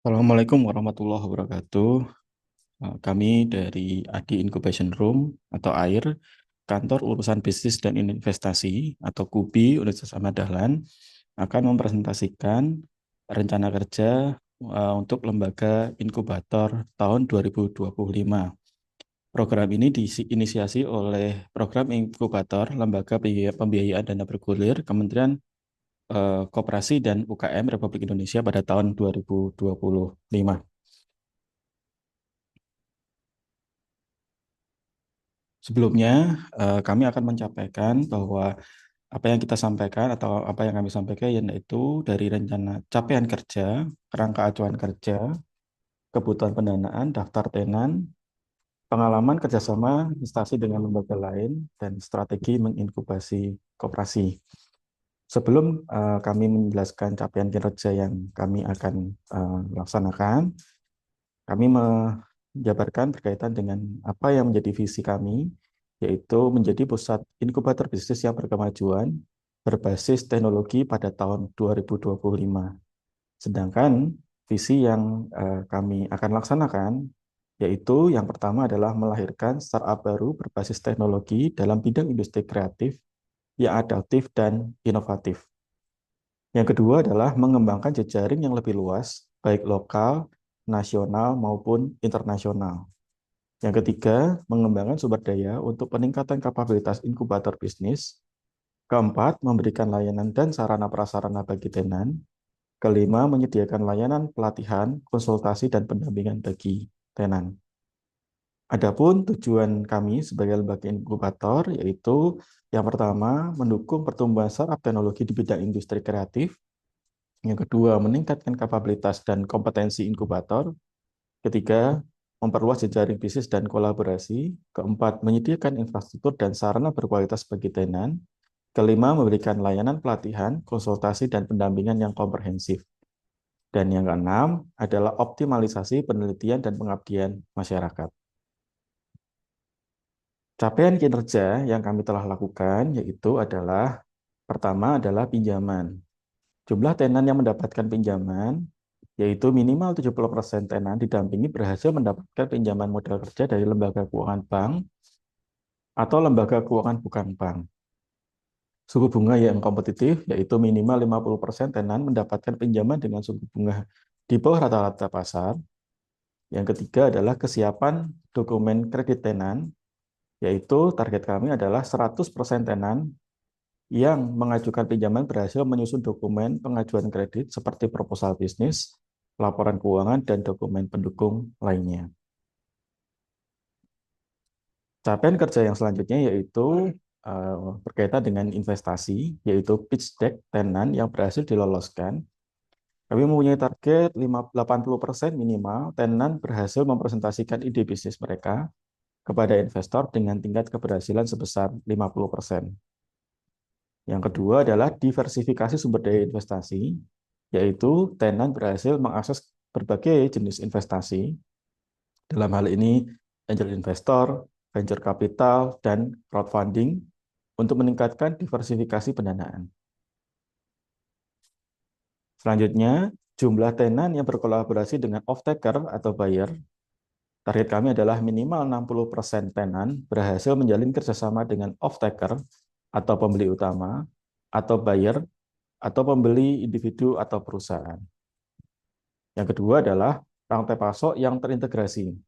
Assalamualaikum warahmatullahi wabarakatuh. Kami dari ADI Incubation Room atau AIR, Kantor Urusan Bisnis dan Investasi atau KUBI Universitas Ahmad Dahlan akan mempresentasikan rencana kerja untuk lembaga inkubator tahun 2025. Program ini diinisiasi oleh Program Inkubator Lembaga Pembiayaan Dana Bergulir Kementerian Koperasi dan UKM Republik Indonesia pada tahun 2025. Sebelumnya, kami akan menyampaikan bahwa apa yang kita sampaikan atau apa yang kami sampaikan yaitu dari rencana capaian kerja, kerangka acuan kerja, kebutuhan pendanaan, daftar tenan, pengalaman kerjasama instansi dengan lembaga lain, dan strategi menginkubasi koperasi. Sebelum kami menjelaskan capaian kinerja yang kami akan laksanakan, kami menjabarkan berkaitan dengan apa yang menjadi visi kami, yaitu menjadi pusat inkubator bisnis yang berkemajuan berbasis teknologi pada tahun 2025. Sedangkan visi yang kami akan laksanakan, yaitu yang pertama adalah melahirkan startup baru berbasis teknologi dalam bidang industri kreatif yang adaptif dan inovatif. Yang kedua adalah mengembangkan jejaring yang lebih luas, baik lokal, nasional, maupun internasional. Yang ketiga, mengembangkan sumber daya untuk peningkatan kapabilitas inkubator bisnis. Keempat, memberikan layanan dan sarana prasarana bagi tenan. Kelima, menyediakan layanan pelatihan, konsultasi, dan pendampingan bagi tenan. Adapun tujuan kami sebagai lembaga inkubator yaitu yang pertama, mendukung pertumbuhan startup teknologi di bidang industri kreatif. Yang kedua, meningkatkan kapabilitas dan kompetensi inkubator. Ketiga, memperluas jejaring bisnis dan kolaborasi. Keempat, menyediakan infrastruktur dan sarana berkualitas bagi tenan. Kelima, memberikan layanan pelatihan, konsultasi, dan pendampingan yang komprehensif. Dan yang keenam adalah optimalisasi penelitian dan pengabdian masyarakat. Capaian kinerja yang kami telah lakukan yaitu adalah pertama adalah pinjaman. Jumlah tenan yang mendapatkan pinjaman yaitu minimal 70% tenan didampingi berhasil mendapatkan pinjaman modal kerja dari lembaga keuangan bank atau lembaga keuangan bukan bank. Suku bunga yang kompetitif yaitu minimal 50% tenan mendapatkan pinjaman dengan suku bunga di bawah rata-rata pasar. Yang ketiga adalah kesiapan dokumen kredit tenan, yaitu target kami adalah 100% tenan yang mengajukan pinjaman berhasil menyusun dokumen pengajuan kredit seperti proposal bisnis, laporan keuangan, dan dokumen pendukung lainnya. Capaian kerja yang selanjutnya yaitu berkaitan dengan investasi, yaitu pitch deck tenan yang berhasil diloloskan. Kami mempunyai target 80% minimal tenan berhasil mempresentasikan ide bisnis mereka kepada investor dengan tingkat keberhasilan sebesar 50%. Yang kedua adalah diversifikasi sumber daya investasi, yaitu tenan berhasil mengakses berbagai jenis investasi, dalam hal ini angel investor, venture capital, dan crowdfunding untuk meningkatkan diversifikasi pendanaan. Selanjutnya, jumlah tenan yang berkolaborasi dengan off-taker atau buyer, target kami adalah minimal 60% tenan berhasil menjalin kerjasama dengan off-taker atau pembeli utama, atau buyer, atau pembeli individu atau perusahaan. Yang kedua adalah rantai pasok yang terintegrasi.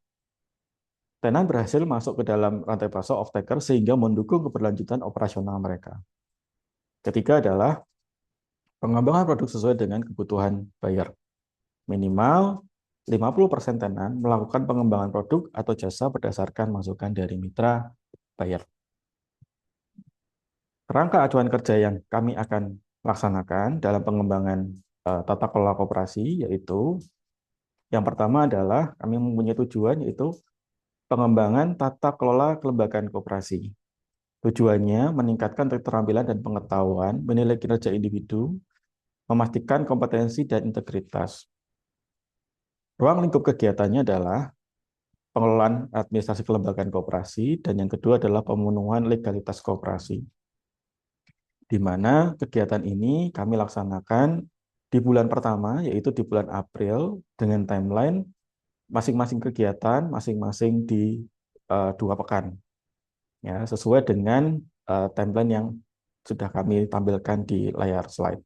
Tenan berhasil masuk ke dalam rantai pasok off-taker sehingga mendukung keberlanjutan operasional mereka. Ketiga adalah pengembangan produk sesuai dengan kebutuhan buyer. Minimal 50% tenan melakukan pengembangan produk atau jasa berdasarkan masukan dari mitra buyer. Kerangka acuan kerja yang kami akan laksanakan dalam pengembangan tata kelola koperasi yaitu yang pertama adalah kami mempunyai tujuan yaitu pengembangan tata kelola kelembagaan koperasi. Tujuannya meningkatkan keterampilan dan pengetahuan, menilai kinerja individu, memastikan kompetensi dan integritas. Ruang lingkup kegiatannya adalah pengelolaan administrasi kelembagaan koperasi, dan yang kedua adalah pemenuhan legalitas koperasi. Di mana kegiatan ini kami laksanakan di bulan pertama, yaitu di bulan April, dengan timeline masing-masing kegiatan, masing-masing di 2 pekan, ya, sesuai dengan timeline yang sudah kami tampilkan di layar slide.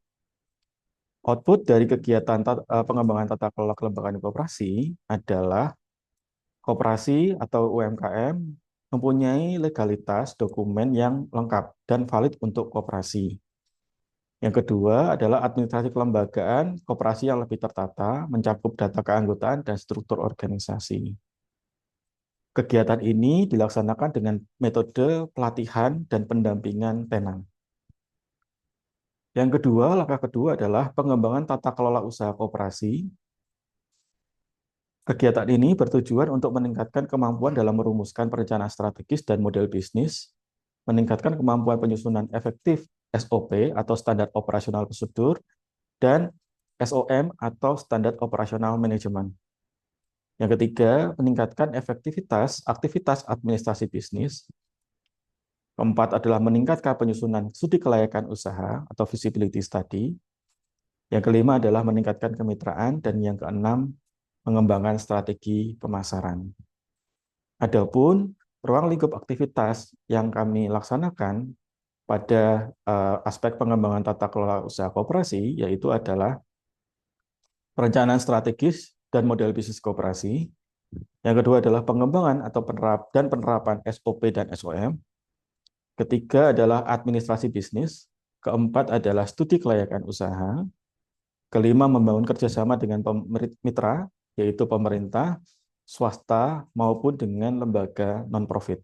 Output dari kegiatan pengembangan tata kelola kelembagaan koperasi adalah koperasi atau UMKM mempunyai legalitas dokumen yang lengkap dan valid untuk koperasi. Yang kedua adalah administrasi kelembagaan koperasi yang lebih tertata, mencakup data keanggotaan dan struktur organisasi. Kegiatan ini dilaksanakan dengan metode pelatihan dan pendampingan tenang. Yang kedua, langkah kedua adalah pengembangan tata kelola usaha koperasi. Kegiatan ini bertujuan untuk meningkatkan kemampuan dalam merumuskan perencanaan strategis dan model bisnis, meningkatkan kemampuan penyusunan efektif SOP atau standar operasional prosedur, dan SOM atau standar operasional manajemen. Yang ketiga, meningkatkan efektivitas aktivitas administrasi bisnis. Keempat adalah meningkatkan penyusunan studi kelayakan usaha atau feasibility study. Yang kelima adalah meningkatkan kemitraan, dan yang keenam, mengembangkan strategi pemasaran. Adapun ruang lingkup aktivitas yang kami laksanakan pada aspek pengembangan tata kelola usaha koperasi, yaitu adalah perencanaan strategis dan model bisnis koperasi. Yang kedua adalah pengembangan atau penerapan SOP dan SOM. Ketiga adalah administrasi bisnis. Keempat adalah studi kelayakan usaha. Kelima, membangun kerjasama dengan mitra, yaitu pemerintah, swasta, maupun dengan lembaga non-profit.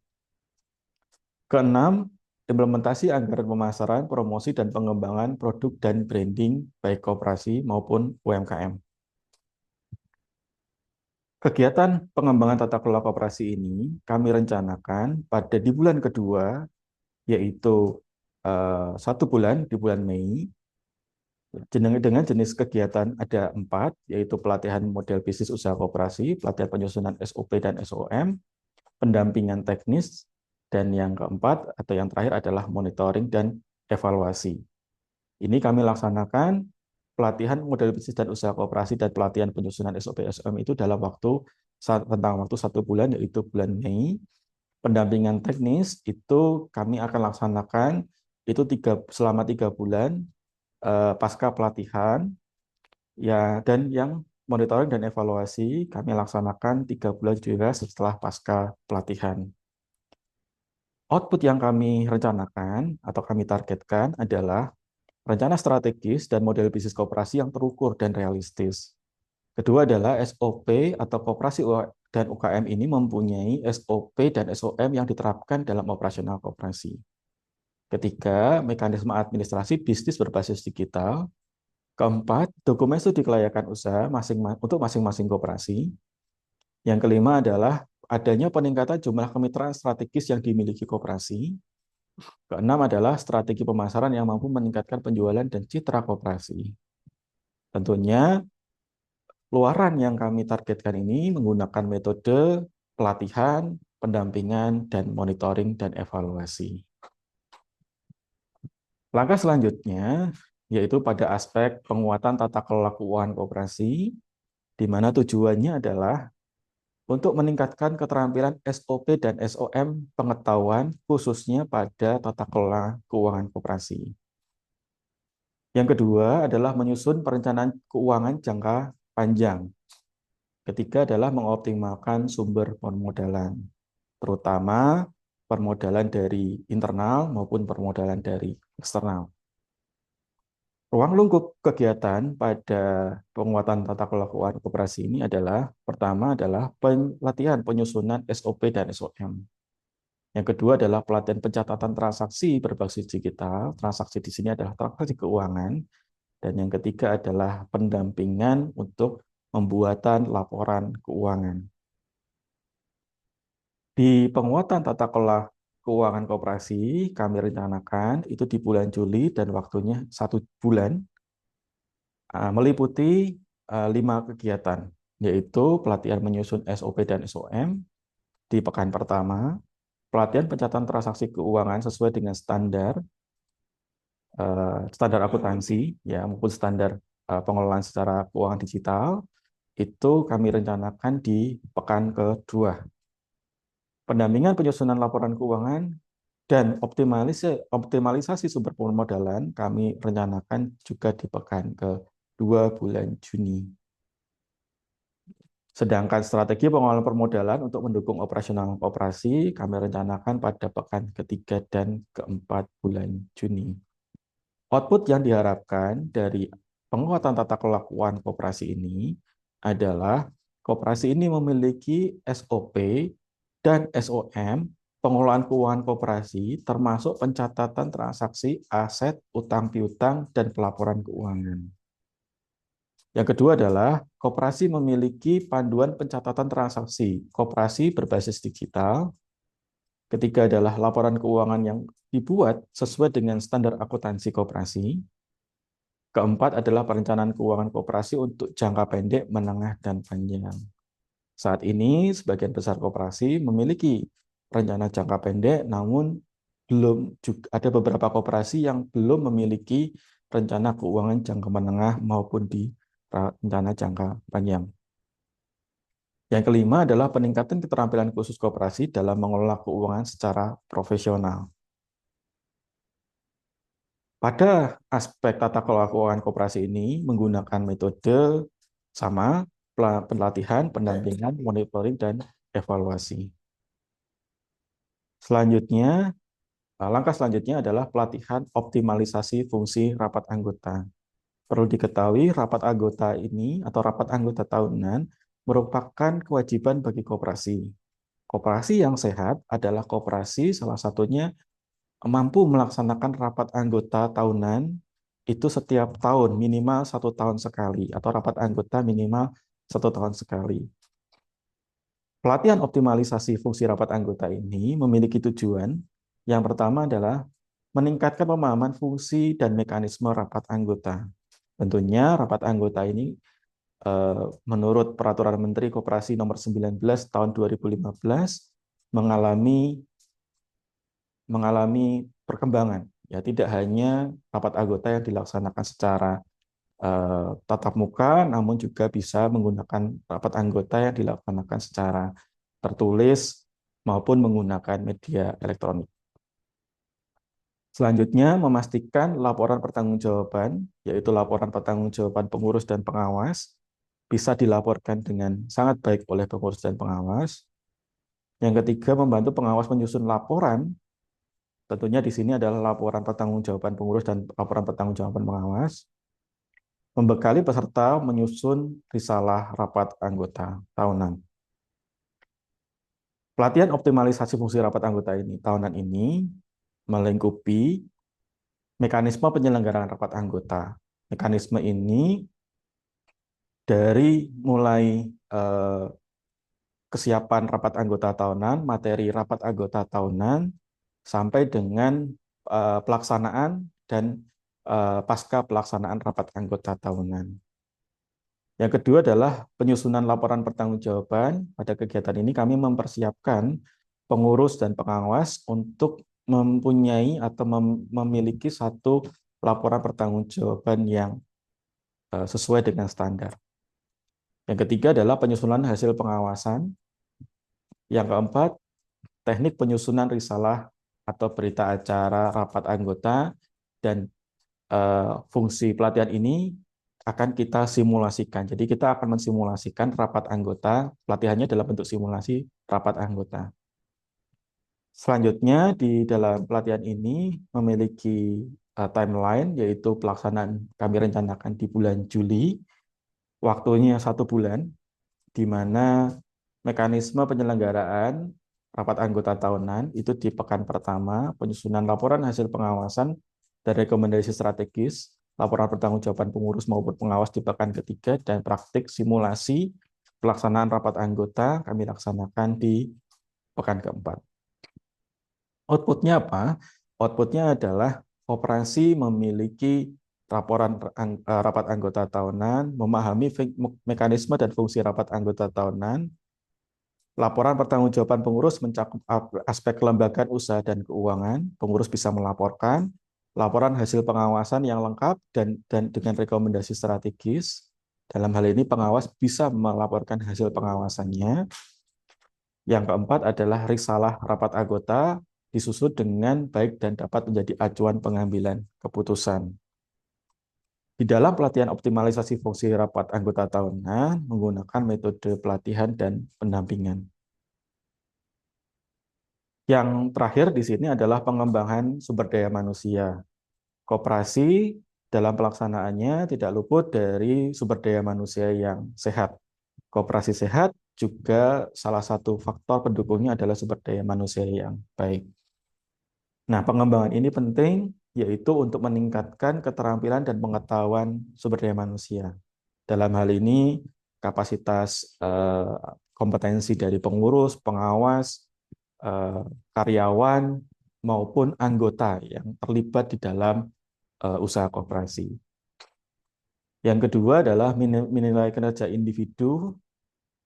Keenam, implementasi anggaran pemasaran, promosi, dan pengembangan produk dan branding baik koperasi maupun UMKM. Kegiatan pengembangan tata kelola koperasi ini kami rencanakan pada di bulan kedua, yaitu 1 bulan di bulan Mei. Dengan jenis kegiatan ada 4, yaitu pelatihan model bisnis usaha koperasi, pelatihan penyusunan SOP dan SOM, pendampingan teknis, dan yang keempat atau yang terakhir adalah monitoring dan evaluasi. Ini kami laksanakan pelatihan model bisnis dan usaha koperasi dan pelatihan penyusunan SOP SOM itu dalam tentang waktu 1 bulan, yaitu bulan Mei. Pendampingan teknis itu kami akan laksanakan itu selama 3 bulan pasca pelatihan, ya, dan yang monitoring dan evaluasi kami laksanakan 3 bulan juga setelah pasca pelatihan. Output yang kami rencanakan atau kami targetkan adalah rencana strategis dan model bisnis koperasi yang terukur dan realistis. Kedua adalah SOP atau koperasi dan UKM ini mempunyai SOP dan SOM yang diterapkan dalam operasional koperasi. Ketiga, mekanisme administrasi bisnis berbasis digital. Keempat, dokumen studi kelayakan usaha untuk masing-masing koperasi. Yang kelima adalah adanya peningkatan jumlah kemitraan strategis yang dimiliki koperasi. Keenam adalah strategi pemasaran yang mampu meningkatkan penjualan dan citra koperasi. Tentunya, luaran yang kami targetkan ini menggunakan metode pelatihan, pendampingan, dan monitoring dan evaluasi. Langkah selanjutnya yaitu pada aspek penguatan tata kelola keuangan koperasi, di mana tujuannya adalah untuk meningkatkan keterampilan SOP dan SOM pengetahuan khususnya pada tata kelola keuangan koperasi. Yang kedua adalah menyusun perencanaan keuangan jangka panjang. Ketiga adalah mengoptimalkan sumber permodalan, terutama permodalan dari internal maupun permodalan dari eksternal. Ruang lingkup kegiatan pada penguatan tata kelola keuangan koperasi ini adalah pertama adalah pelatihan penyusunan SOP dan SOM. Yang kedua adalah pelatihan pencatatan transaksi berbasis digital. Transaksi di sini adalah transaksi keuangan. Dan yang ketiga adalah pendampingan untuk pembuatan laporan keuangan. Di penguatan tata kelola keuangan koperasi, kami rencanakan itu di bulan Juli dan waktunya 1 bulan, meliputi 5 kegiatan, yaitu pelatihan menyusun SOP dan SOM di pekan pertama, pelatihan pencatatan transaksi keuangan sesuai dengan standar akuntansi, ya, maupun standar pengelolaan secara keuangan digital itu kami rencanakan di pekan kedua. Pendampingan penyusunan laporan keuangan dan optimalisasi sumber permodalan kami rencanakan juga di pekan kedua bulan Juni. Sedangkan strategi pengelolaan permodalan untuk mendukung operasional operasi kami rencanakan pada pekan ketiga dan keempat bulan Juni. Output yang diharapkan dari penguatan tata kelola keuangan koperasi ini adalah koperasi ini memiliki SOP dan SOM pengelolaan keuangan koperasi termasuk pencatatan transaksi aset, utang piutang, dan pelaporan keuangan. Yang kedua adalah koperasi memiliki panduan pencatatan transaksi koperasi berbasis digital. Ketiga adalah laporan keuangan yang dibuat sesuai dengan standar akuntansi koperasi. Keempat adalah perencanaan keuangan koperasi untuk jangka pendek, menengah, dan panjang. Saat ini, sebagian besar koperasi memiliki rencana jangka pendek, namun belum juga ada beberapa koperasi yang belum memiliki rencana keuangan jangka menengah maupun di rencana jangka panjang. Yang kelima adalah peningkatan keterampilan khusus koperasi dalam mengelola keuangan secara profesional. Pada aspek tata kelola keuangan koperasi ini menggunakan metode sama, pelatihan, pendampingan, monitoring, dan evaluasi. Selanjutnya, langkah selanjutnya adalah pelatihan optimalisasi fungsi rapat anggota. Perlu diketahui, rapat anggota ini atau rapat anggota tahunan merupakan kewajiban bagi koperasi. Koperasi yang sehat adalah koperasi salah satunya mampu melaksanakan rapat anggota tahunan itu setiap tahun minimal 1 tahun sekali atau rapat anggota minimal 1 tahun sekali. Pelatihan optimalisasi fungsi rapat anggota ini memiliki tujuan. Yang pertama adalah meningkatkan pemahaman fungsi dan mekanisme rapat anggota. Tentunya rapat anggota ini menurut Peraturan Menteri Koperasi Nomor 19 Tahun 2015 mengalami perkembangan. Ya, tidak hanya rapat anggota yang dilaksanakan secara tatap muka, namun juga bisa menggunakan rapat anggota yang dilaksanakan secara tertulis maupun menggunakan media elektronik. Selanjutnya, memastikan laporan pertanggungjawaban, yaitu laporan pertanggungjawaban pengurus dan pengawas, bisa dilaporkan dengan sangat baik oleh pengurus dan pengawas. Yang ketiga, membantu pengawas menyusun laporan. Tentunya di sini adalah laporan pertanggungjawaban pengurus dan laporan pertanggungjawaban pengawas. Membekali peserta menyusun risalah rapat anggota tahunan. Pelatihan optimalisasi fungsi rapat anggota ini tahunan ini melingkupi mekanisme penyelenggaraan rapat anggota. Mekanisme ini dari mulai kesiapan rapat anggota tahunan, materi rapat anggota tahunan, sampai dengan pelaksanaan dan pasca pelaksanaan rapat anggota tahunan. Yang kedua adalah penyusunan laporan pertanggungjawaban. Pada kegiatan ini kami mempersiapkan pengurus dan pengawas untuk mempunyai atau memiliki satu laporan pertanggungjawaban yang sesuai dengan standar. Yang ketiga adalah penyusunan hasil pengawasan. Yang keempat, teknik penyusunan risalah atau berita acara rapat anggota, dan fungsi pelatihan ini akan kita simulasikan. Jadi kita akan mensimulasikan rapat anggota, pelatihannya dalam bentuk simulasi rapat anggota. Selanjutnya di dalam pelatihan ini memiliki timeline, yaitu pelaksanaan kami rencanakan di bulan Juli, waktunya 1 bulan, di mana mekanisme penyelenggaraan rapat anggota tahunan itu di pekan pertama, penyusunan laporan hasil pengawasan dan rekomendasi strategis, laporan pertanggungjawaban pengurus maupun pengawas di pekan ketiga, dan praktik simulasi pelaksanaan rapat anggota kami laksanakan di pekan keempat. Outputnya apa? Outputnya adalah operasi memiliki rapat anggota tahunan, memahami mekanisme dan fungsi rapat anggota tahunan. Laporan pertanggungjawaban pengurus mencakup aspek kelembagaan usaha dan keuangan. Pengurus bisa melaporkan. laporan hasil pengawasan yang lengkap dan dengan rekomendasi strategis. Dalam hal ini pengawas bisa melaporkan hasil pengawasannya. Yang keempat adalah risalah rapat anggota disusun dengan baik dan dapat menjadi acuan pengambilan keputusan. Di dalam pelatihan optimalisasi fungsi rapat anggota tahunan menggunakan metode pelatihan dan pendampingan. Yang terakhir di sini adalah pengembangan sumber daya manusia. Koperasi dalam pelaksanaannya tidak luput dari sumber daya manusia yang sehat. Koperasi sehat juga salah satu faktor pendukungnya adalah sumber daya manusia yang baik. Nah, pengembangan ini penting yaitu untuk meningkatkan keterampilan dan pengetahuan sumber daya manusia. Dalam hal ini kapasitas kompetensi dari pengurus, pengawas, karyawan maupun anggota yang terlibat di dalam usaha koperasi. Yang kedua adalah menilai kinerja individu.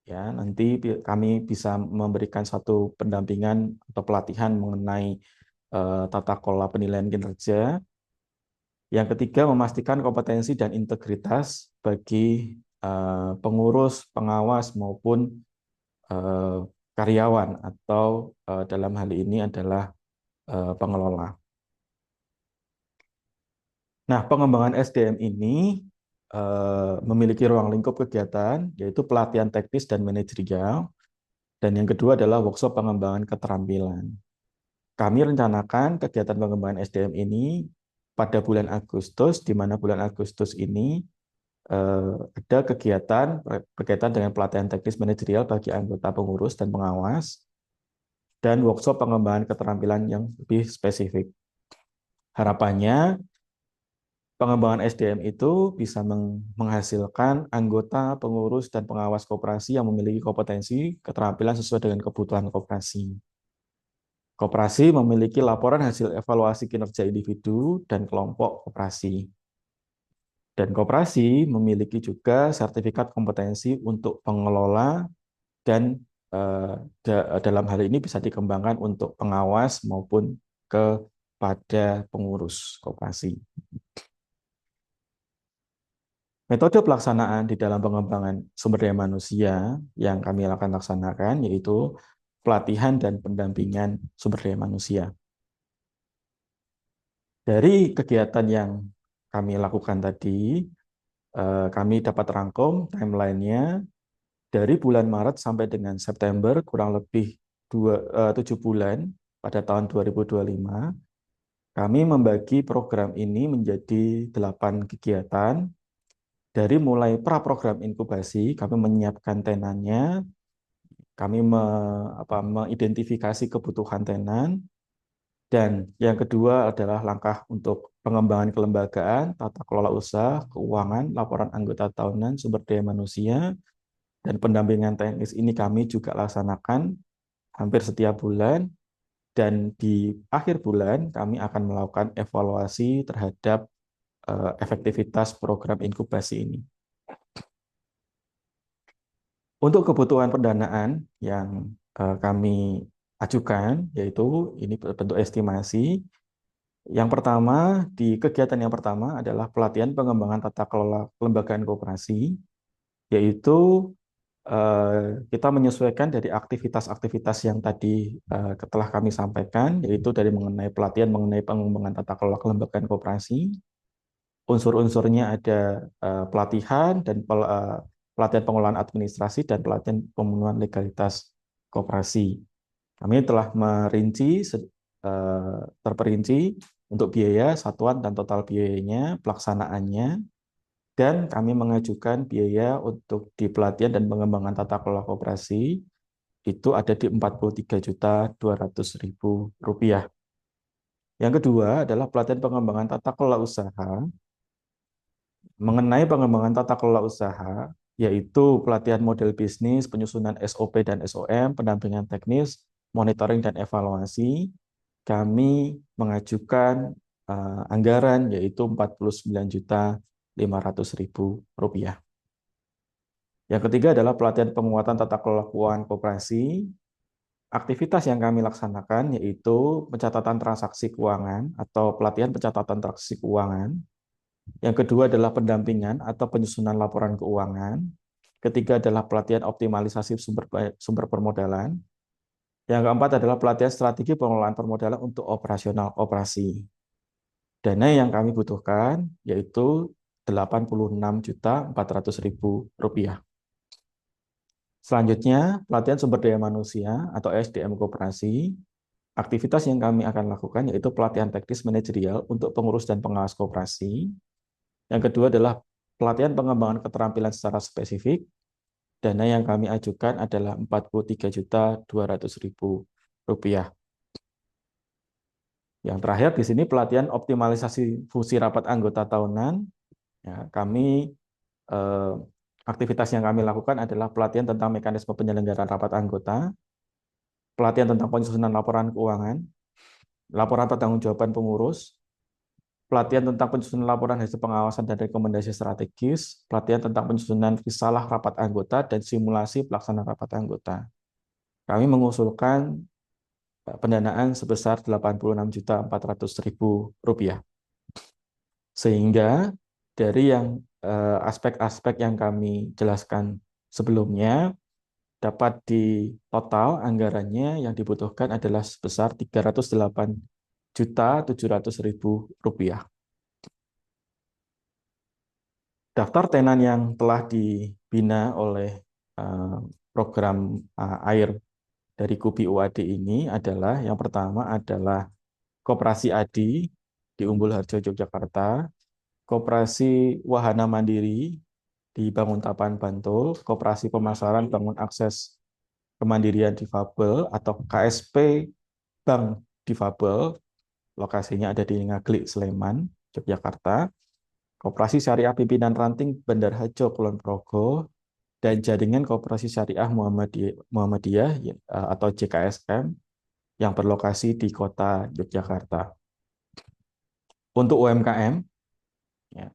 Ya, nanti kami bisa memberikan satu pendampingan atau pelatihan mengenai tata kelola penilaian kinerja. Yang ketiga, memastikan kompetensi dan integritas bagi pengurus, pengawas maupun karyawan atau dalam hal ini adalah pengelola. Nah, pengembangan SDM ini memiliki ruang lingkup kegiatan, yaitu pelatihan teknis dan manajerial, dan yang kedua adalah workshop pengembangan keterampilan. Kami rencanakan kegiatan pengembangan SDM ini pada bulan Agustus, di mana bulan Agustus ini ada kegiatan berkaitan dengan pelatihan teknis manajerial bagi anggota pengurus dan pengawas, dan workshop pengembangan keterampilan yang lebih spesifik. Harapannya, pengembangan SDM itu bisa menghasilkan anggota, pengurus, dan pengawas koperasi yang memiliki kompetensi, keterampilan sesuai dengan kebutuhan koperasi. Koperasi memiliki laporan hasil evaluasi kinerja individu dan kelompok koperasi. Dan koperasi memiliki juga sertifikat kompetensi untuk pengelola dan dalam hal ini bisa dikembangkan untuk pengawas maupun kepada pengurus koperasi. Metode pelaksanaan di dalam pengembangan sumber daya manusia yang kami akan laksanakan yaitu pelatihan dan pendampingan sumber daya manusia. Dari kegiatan yang kami lakukan tadi, kami dapat rangkum timeline-nya dari bulan Maret sampai dengan September, kurang lebih 7 bulan pada tahun 2025. Kami membagi program ini menjadi 8 kegiatan. Dari mulai pra-program inkubasi, kami menyiapkan tenannya, kami mengidentifikasi kebutuhan tenan, dan yang kedua adalah langkah untuk pengembangan kelembagaan, tata kelola usaha, keuangan, laporan anggota tahunan, sumber daya manusia, dan pendampingan teknis ini kami juga laksanakan hampir setiap bulan, dan di akhir bulan kami akan melakukan evaluasi terhadap efektivitas program inkubasi ini. Untuk kebutuhan pendanaan yang kami ajukan, yaitu ini bentuk estimasi. Yang pertama, di kegiatan yang pertama adalah pelatihan pengembangan tata kelola kelembagaan koperasi, yaitu kita menyesuaikan dari aktivitas-aktivitas yang tadi telah kami sampaikan, yaitu dari mengenai pelatihan mengenai pengembangan tata kelola kelembagaan koperasi. Unsur-unsurnya ada pelatihan dan pelatihan pengelolaan administrasi dan pelatihan pemenuhan legalitas koperasi. Kami telah merinci terperinci untuk biaya, satuan dan total biayanya, pelaksanaannya, dan kami mengajukan biaya untuk di pelatihan dan pengembangan tata kelola koperasi itu ada di Rp43.200.000. Yang kedua adalah pelatihan pengembangan tata kelola usaha. Mengenai pengembangan tata kelola usaha, yaitu pelatihan model bisnis, penyusunan SOP dan SOM, pendampingan teknis, monitoring dan evaluasi, kami mengajukan anggaran yaitu Rp49.500.000. Yang ketiga adalah pelatihan penguatan tata kelola keuangan koperasi. Aktivitas yang kami laksanakan yaitu pencatatan transaksi keuangan atau pelatihan pencatatan transaksi keuangan. Yang kedua adalah pendampingan atau penyusunan laporan keuangan. Ketiga adalah pelatihan optimalisasi sumber permodalan. Yang keempat adalah pelatihan strategi pengelolaan permodalan untuk operasional operasi. Dana yang kami butuhkan yaitu Rp86.400.000. Selanjutnya, pelatihan sumber daya manusia atau SDM koperasi. Aktivitas yang kami akan lakukan yaitu pelatihan teknis manajerial untuk pengurus dan pengawas koperasi. Yang kedua adalah pelatihan pengembangan keterampilan secara spesifik. Dana yang kami ajukan adalah Rp43.200.000. Yang terakhir di sini pelatihan optimalisasi fungsi rapat anggota tahunan. Ya, eh, aktivitas yang kami lakukan adalah pelatihan tentang mekanisme penyelenggaraan rapat anggota, pelatihan tentang penyusunan laporan keuangan, laporan pertanggungjawaban pengurus, pelatihan tentang penyusunan laporan hasil pengawasan dan rekomendasi strategis, pelatihan tentang penyusunan risalah rapat anggota, dan simulasi pelaksanaan rapat anggota. Kami mengusulkan pendanaan sebesar Rp86.400.000. Sehingga dari yang aspek-aspek yang kami jelaskan sebelumnya, dapat di total anggarannya yang dibutuhkan adalah sebesar Rp308.700.000. Daftar tenan yang telah dibina oleh eh, program air dari KUBI UAD ini adalah yang pertama adalah Koperasi Adi di Umbul Harjo, Yogyakarta, Koperasi Wahana Mandiri di Banguntapan, Bantul, Koperasi Pemasaran Bangun Akses Kemandirian Difabel atau KSP Bank Difabel, lokasinya ada di Ngaglik, Sleman, Yogyakarta, Koperasi Syariah Pimpinan Ranting Bandar Harjo, Kulon Progo, dan Jaringan Koperasi Syariah Muhammadiyah atau JKSM yang berlokasi di kota Yogyakarta. Untuk UMKM, ya,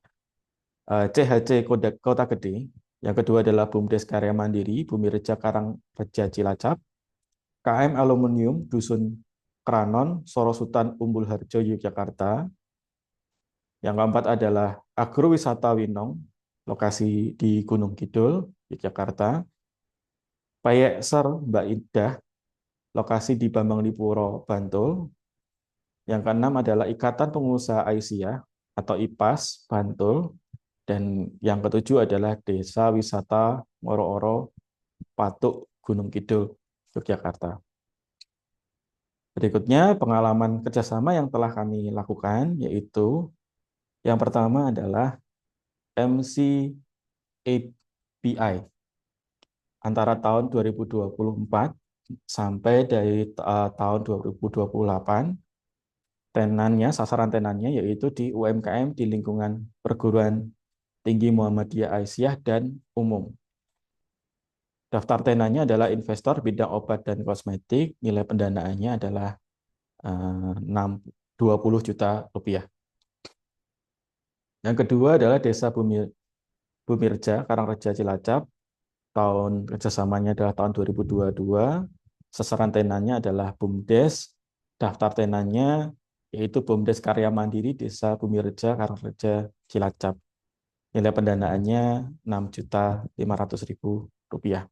CHC Kota Gede, yang kedua adalah BUMDes Karya Mandiri, Bumi Reja Karangreja Cilacap, KM Aluminium Dusun Kranon, Sorosutan Umbul Harjo, Yogyakarta. Yang keempat adalah Agrowisata Winong, lokasi di Gunung Kidul, Yogyakarta. Payekser Mbak Indah, lokasi di Bambang Lipuro, Bantul. Yang keenam adalah Ikatan Pengusaha Aisyah atau IPAS, Bantul. Dan yang ketujuh adalah Desa Wisata Moro-Oro, Patuk, Gunung Kidul, Yogyakarta. Berikutnya pengalaman kerjasama yang telah kami lakukan, yaitu yang pertama adalah MCAPI antara tahun 2024 sampai dari tahun 2028. Sasaran tenannya yaitu di UMKM di lingkungan perguruan tinggi Muhammadiyah Aisyah dan umum. Daftar tenannya adalah investor bidang obat dan kosmetik, nilai pendanaannya adalah 20 juta rupiah. Yang kedua adalah Desa Bumirja, Karangreja Cilacap, tahun kerjasamanya adalah tahun 2022, sasaran tenannya adalah BUMDes, daftar tenannya yaitu BUMDes Karya Mandiri Desa Bumirja, Karangreja Cilacap. Nilai pendanaannya Rp6.500.000.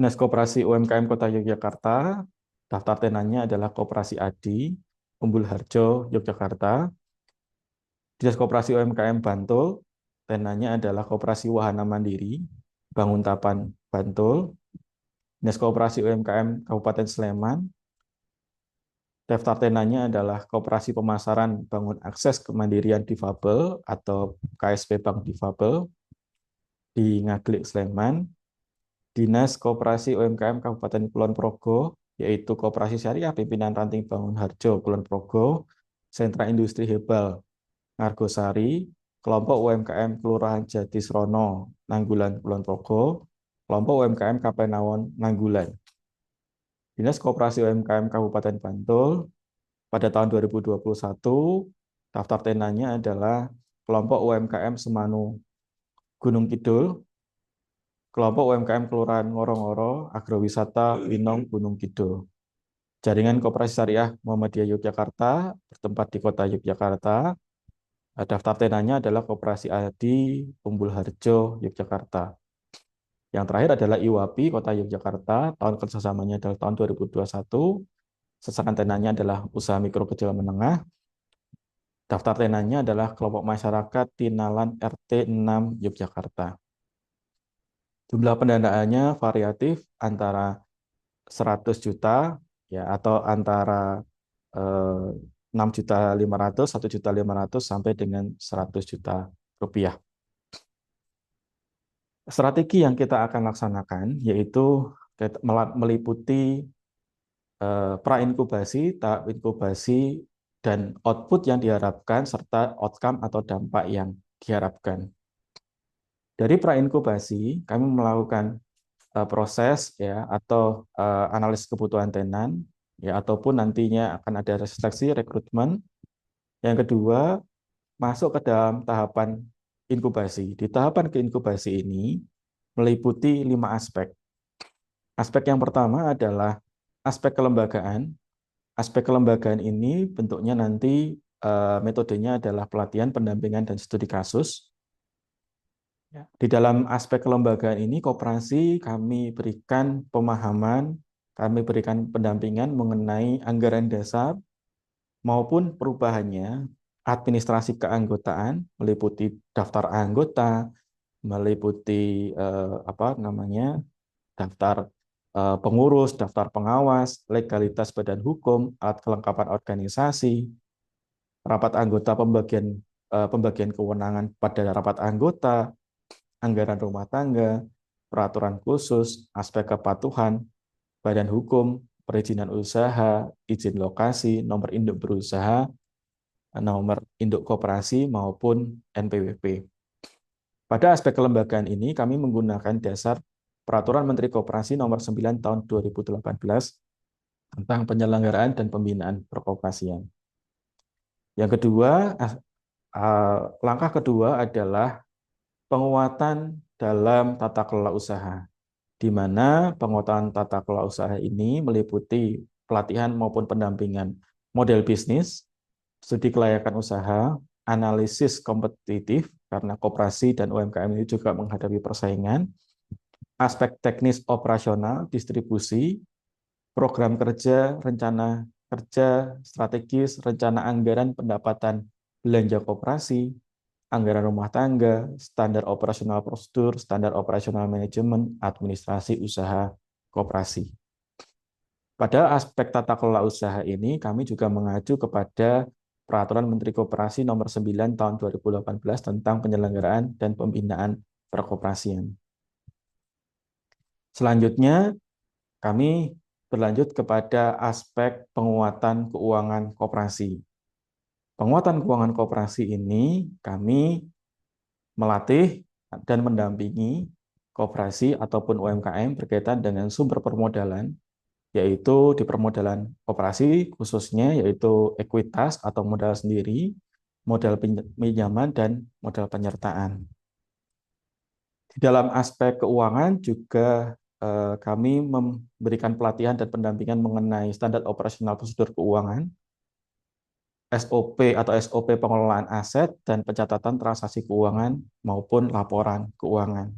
Dinas Koperasi UMKM Kota Yogyakarta, daftar tenannya adalah Koperasi Adi, Umbul Harjo, Yogyakarta. Dinas Koperasi UMKM Bantul, tenannya adalah Koperasi Wahana Mandiri, Banguntapan, Bantul. Dinas Koperasi UMKM Kabupaten Sleman, daftar tenannya adalah Koperasi Pemasaran Bangun Akses Kemandirian Difabel atau KSP Bank Difabel di Ngaglik, Sleman. Dinas Koperasi UMKM Kabupaten Kulon Progo, yaitu Koperasi Syariah Pimpinan Ranting Bangun Harjo, Kulon Progo, Sentra Industri Hebal, Ngargosari, Kelompok UMKM Kelurahan Jatisrono, Nanggulan, Kulon Progo, Kelompok UMKM Kapenawon, Nanggulan. Dinas Koperasi UMKM Kabupaten Bantul, pada tahun 2021, daftar tenannya adalah Kelompok UMKM Semanu Gunung Kidul, kelompok UMKM Kelurahan Ngoro-Ngoro, Agrowisata Winong Gunung Kidul. Jaringan Koperasi Syariah Muhammadiyah Yogyakarta bertempat di Kota Yogyakarta. Daftar tenanya adalah Koperasi Adi Umbul Harjo Yogyakarta. Yang terakhir adalah IWAPI Kota Yogyakarta, tahun kerjasamanya adalah tahun 2021. Sasaran tenanya adalah usaha mikro kecil menengah. Daftar tenanya adalah kelompok masyarakat Tinalan RT 6 Yogyakarta. Jumlah pendanaannya variatif antara 100 juta ya atau antara 6.500.000, 1.500.000 sampai dengan 100 juta rupiah. Strategi yang kita akan laksanakan yaitu meliputi pra-inkubasi, tahap inkubasi, dan output yang diharapkan serta outcome atau dampak yang diharapkan. Dari pra-inkubasi, kami melakukan proses ya atau analisis kebutuhan tenan ya ataupun nantinya akan ada seleksi rekrutmen. Yang kedua, masuk ke dalam tahapan inkubasi. Di tahapan keinkubasi ini meliputi 5 aspek. Aspek yang pertama adalah aspek kelembagaan. Aspek kelembagaan ini bentuknya nanti metodenya adalah pelatihan, pendampingan, dan studi kasus. Di dalam aspek kelembagaan ini, koperasi kami berikan pemahaman, kami berikan pendampingan mengenai anggaran dasar maupun perubahannya, administrasi keanggotaan, meliputi daftar anggota, meliputi daftar pengurus, daftar pengawas, legalitas badan hukum, alat kelengkapan organisasi, rapat anggota pembagian kewenangan pada rapat anggota, anggaran rumah tangga, peraturan khusus, aspek kepatuhan, badan hukum, perizinan usaha, izin lokasi, nomor induk berusaha, nomor induk koperasi maupun NPWP. Pada aspek kelembagaan ini kami menggunakan dasar Peraturan Menteri Koperasi Nomor 9 Tahun 2018 tentang penyelenggaraan dan pembinaan perkoperasian. Yang kedua, langkah kedua adalah penguatan dalam tata kelola usaha, di mana penguatan tata kelola usaha ini meliputi pelatihan maupun pendampingan model bisnis, studi kelayakan usaha, analisis kompetitif, karena koperasi dan UMKM ini juga menghadapi persaingan, aspek teknis operasional, distribusi, program kerja, rencana kerja, strategis, rencana anggaran pendapatan belanja koperasi, anggaran rumah tangga, standar operasional prosedur, standar operasional manajemen, administrasi usaha koperasi. Pada aspek tata kelola usaha ini, kami juga mengacu kepada Peraturan Menteri Koperasi Nomor 9 Tahun 2018 tentang penyelenggaraan dan pembinaan perkoperasian. Selanjutnya, kami berlanjut kepada aspek penguatan keuangan koperasi. Penguatan keuangan koperasi ini kami melatih dan mendampingi koperasi ataupun UMKM berkaitan dengan sumber permodalan, yaitu di permodalan koperasi khususnya yaitu ekuitas atau modal sendiri, modal pinjaman, dan modal penyertaan. Di dalam aspek keuangan juga kami memberikan pelatihan dan pendampingan mengenai standar operasional prosedur keuangan, SOP atau SOP pengelolaan aset, dan pencatatan transaksi keuangan maupun laporan keuangan.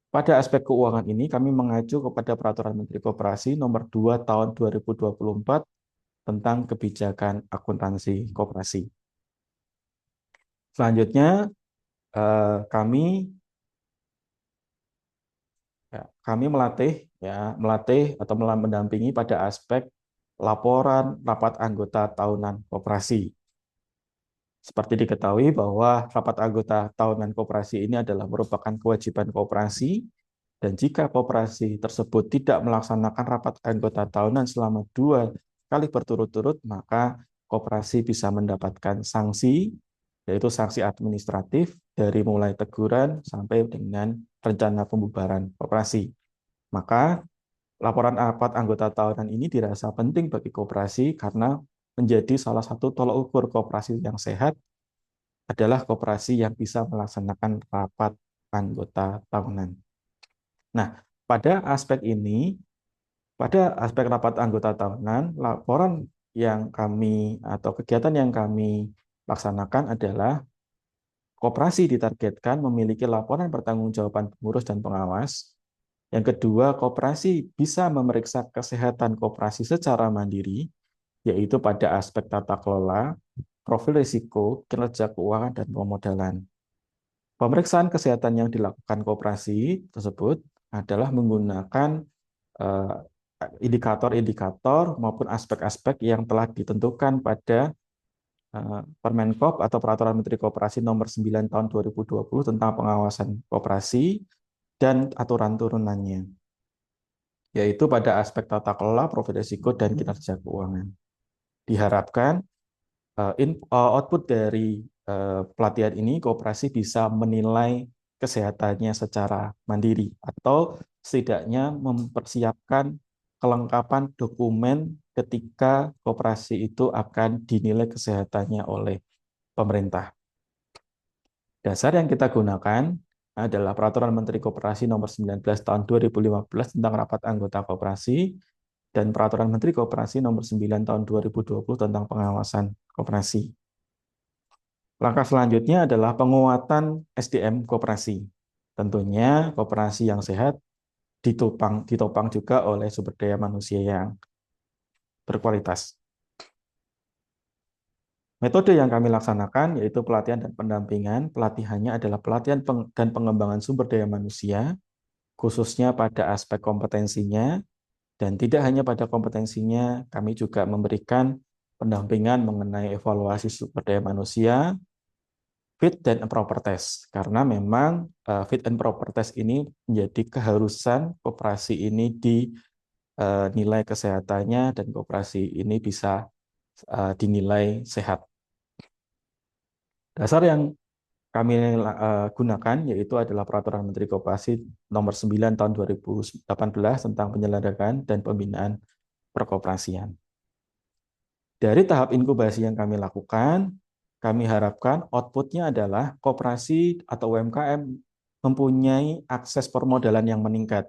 Pada aspek keuangan ini kami mengacu kepada Peraturan Menteri Koperasi Nomor 2 Tahun 2024 tentang kebijakan akuntansi koperasi. Selanjutnya kami melatih atau mendampingi pada aspek laporan rapat anggota tahunan koperasi. Seperti diketahui bahwa rapat anggota tahunan koperasi ini adalah merupakan kewajiban koperasi, dan jika koperasi tersebut tidak melaksanakan rapat anggota tahunan selama 2 kali berturut-turut, maka koperasi bisa mendapatkan sanksi, yaitu sanksi administratif dari mulai teguran sampai dengan rencana pembubaran koperasi. Maka laporan rapat anggota tahunan ini dirasa penting bagi koperasi karena menjadi salah satu tolak ukur koperasi yang sehat adalah koperasi yang bisa melaksanakan rapat anggota tahunan. Nah, pada aspek ini, pada aspek rapat anggota tahunan, laporan yang kami atau kegiatan yang kami laksanakan adalah koperasi ditargetkan memiliki laporan pertanggungjawaban pengurus dan pengawas. Yang kedua, koperasi bisa memeriksa kesehatan koperasi secara mandiri, yaitu pada aspek tata kelola, profil risiko, kinerja keuangan, dan pemodalan. Pemeriksaan kesehatan yang dilakukan koperasi tersebut adalah menggunakan eh, indikator-indikator maupun aspek-aspek yang telah ditentukan pada Permenkop atau Peraturan Menteri Koperasi Nomor 9 Tahun 2020 tentang pengawasan koperasi dan aturan turunannya, yaitu pada aspek tata kelola, profil risiko, dan kinerja keuangan. Diharapkan output dari pelatihan ini koperasi bisa menilai kesehatannya secara mandiri atau setidaknya mempersiapkan kelengkapan dokumen ketika koperasi itu akan dinilai kesehatannya oleh pemerintah. Dasar yang kita gunakan adalah Peraturan Menteri Koperasi Nomor 19 Tahun 2015 tentang rapat anggota koperasi dan Peraturan Menteri Koperasi Nomor 9 Tahun 2020 tentang pengawasan koperasi. Langkah selanjutnya adalah penguatan SDM koperasi. Tentunya koperasi yang sehat ditopang juga oleh sumber daya manusia yang berkualitas. Metode yang kami laksanakan yaitu pelatihan dan pendampingan. Pelatihannya adalah pelatihan dan pengembangan sumber daya manusia, khususnya pada aspek kompetensinya, dan tidak hanya pada kompetensinya, kami juga memberikan pendampingan mengenai evaluasi sumber daya manusia, fit and proper test. Karena memang fit and proper test ini menjadi keharusan koperasi ini dinilai kesehatannya dan koperasi ini bisa dinilai sehat. Dasar yang kami gunakan yaitu adalah Peraturan Menteri Koperasi Nomor 9 Tahun 2018 tentang penyelenggaraan dan pembinaan perkoperasian. Dari tahap inkubasi yang kami lakukan, kami harapkan outputnya adalah koperasi atau UMKM mempunyai akses permodalan yang meningkat.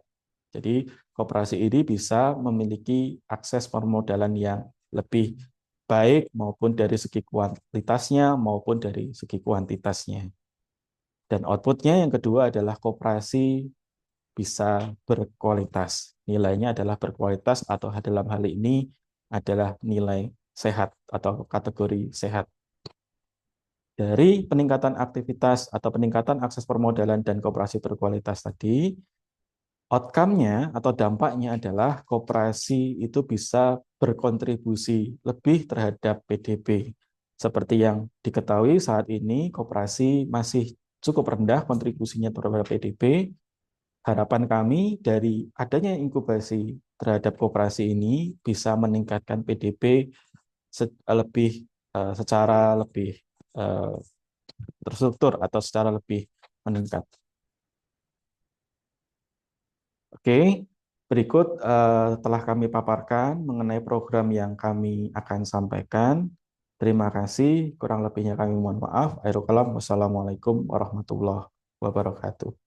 Jadi koperasi ini bisa memiliki akses permodalan yang lebih baik maupun dari segi kualitasnya maupun dari segi kuantitasnya. Dan outputnya yang kedua adalah koperasi bisa berkualitas. Nilainya adalah berkualitas atau dalam hal ini adalah nilai sehat atau kategori sehat. Dari peningkatan aktivitas atau peningkatan akses permodalan dan koperasi berkualitas tadi, outcome-nya atau dampaknya adalah koperasi itu bisa berkontribusi lebih terhadap PDB. Seperti yang diketahui saat ini, koperasi masih cukup rendah kontribusinya terhadap PDB. Harapan kami dari adanya inkubasi terhadap koperasi ini bisa meningkatkan PDB secara lebih eh, terstruktur atau secara lebih meningkat. Oke, berikut telah kami paparkan mengenai program yang kami akan sampaikan. Terima kasih, kurang lebihnya kami mohon maaf. Akhirul kalam, wassalamualaikum warahmatullahi wabarakatuh.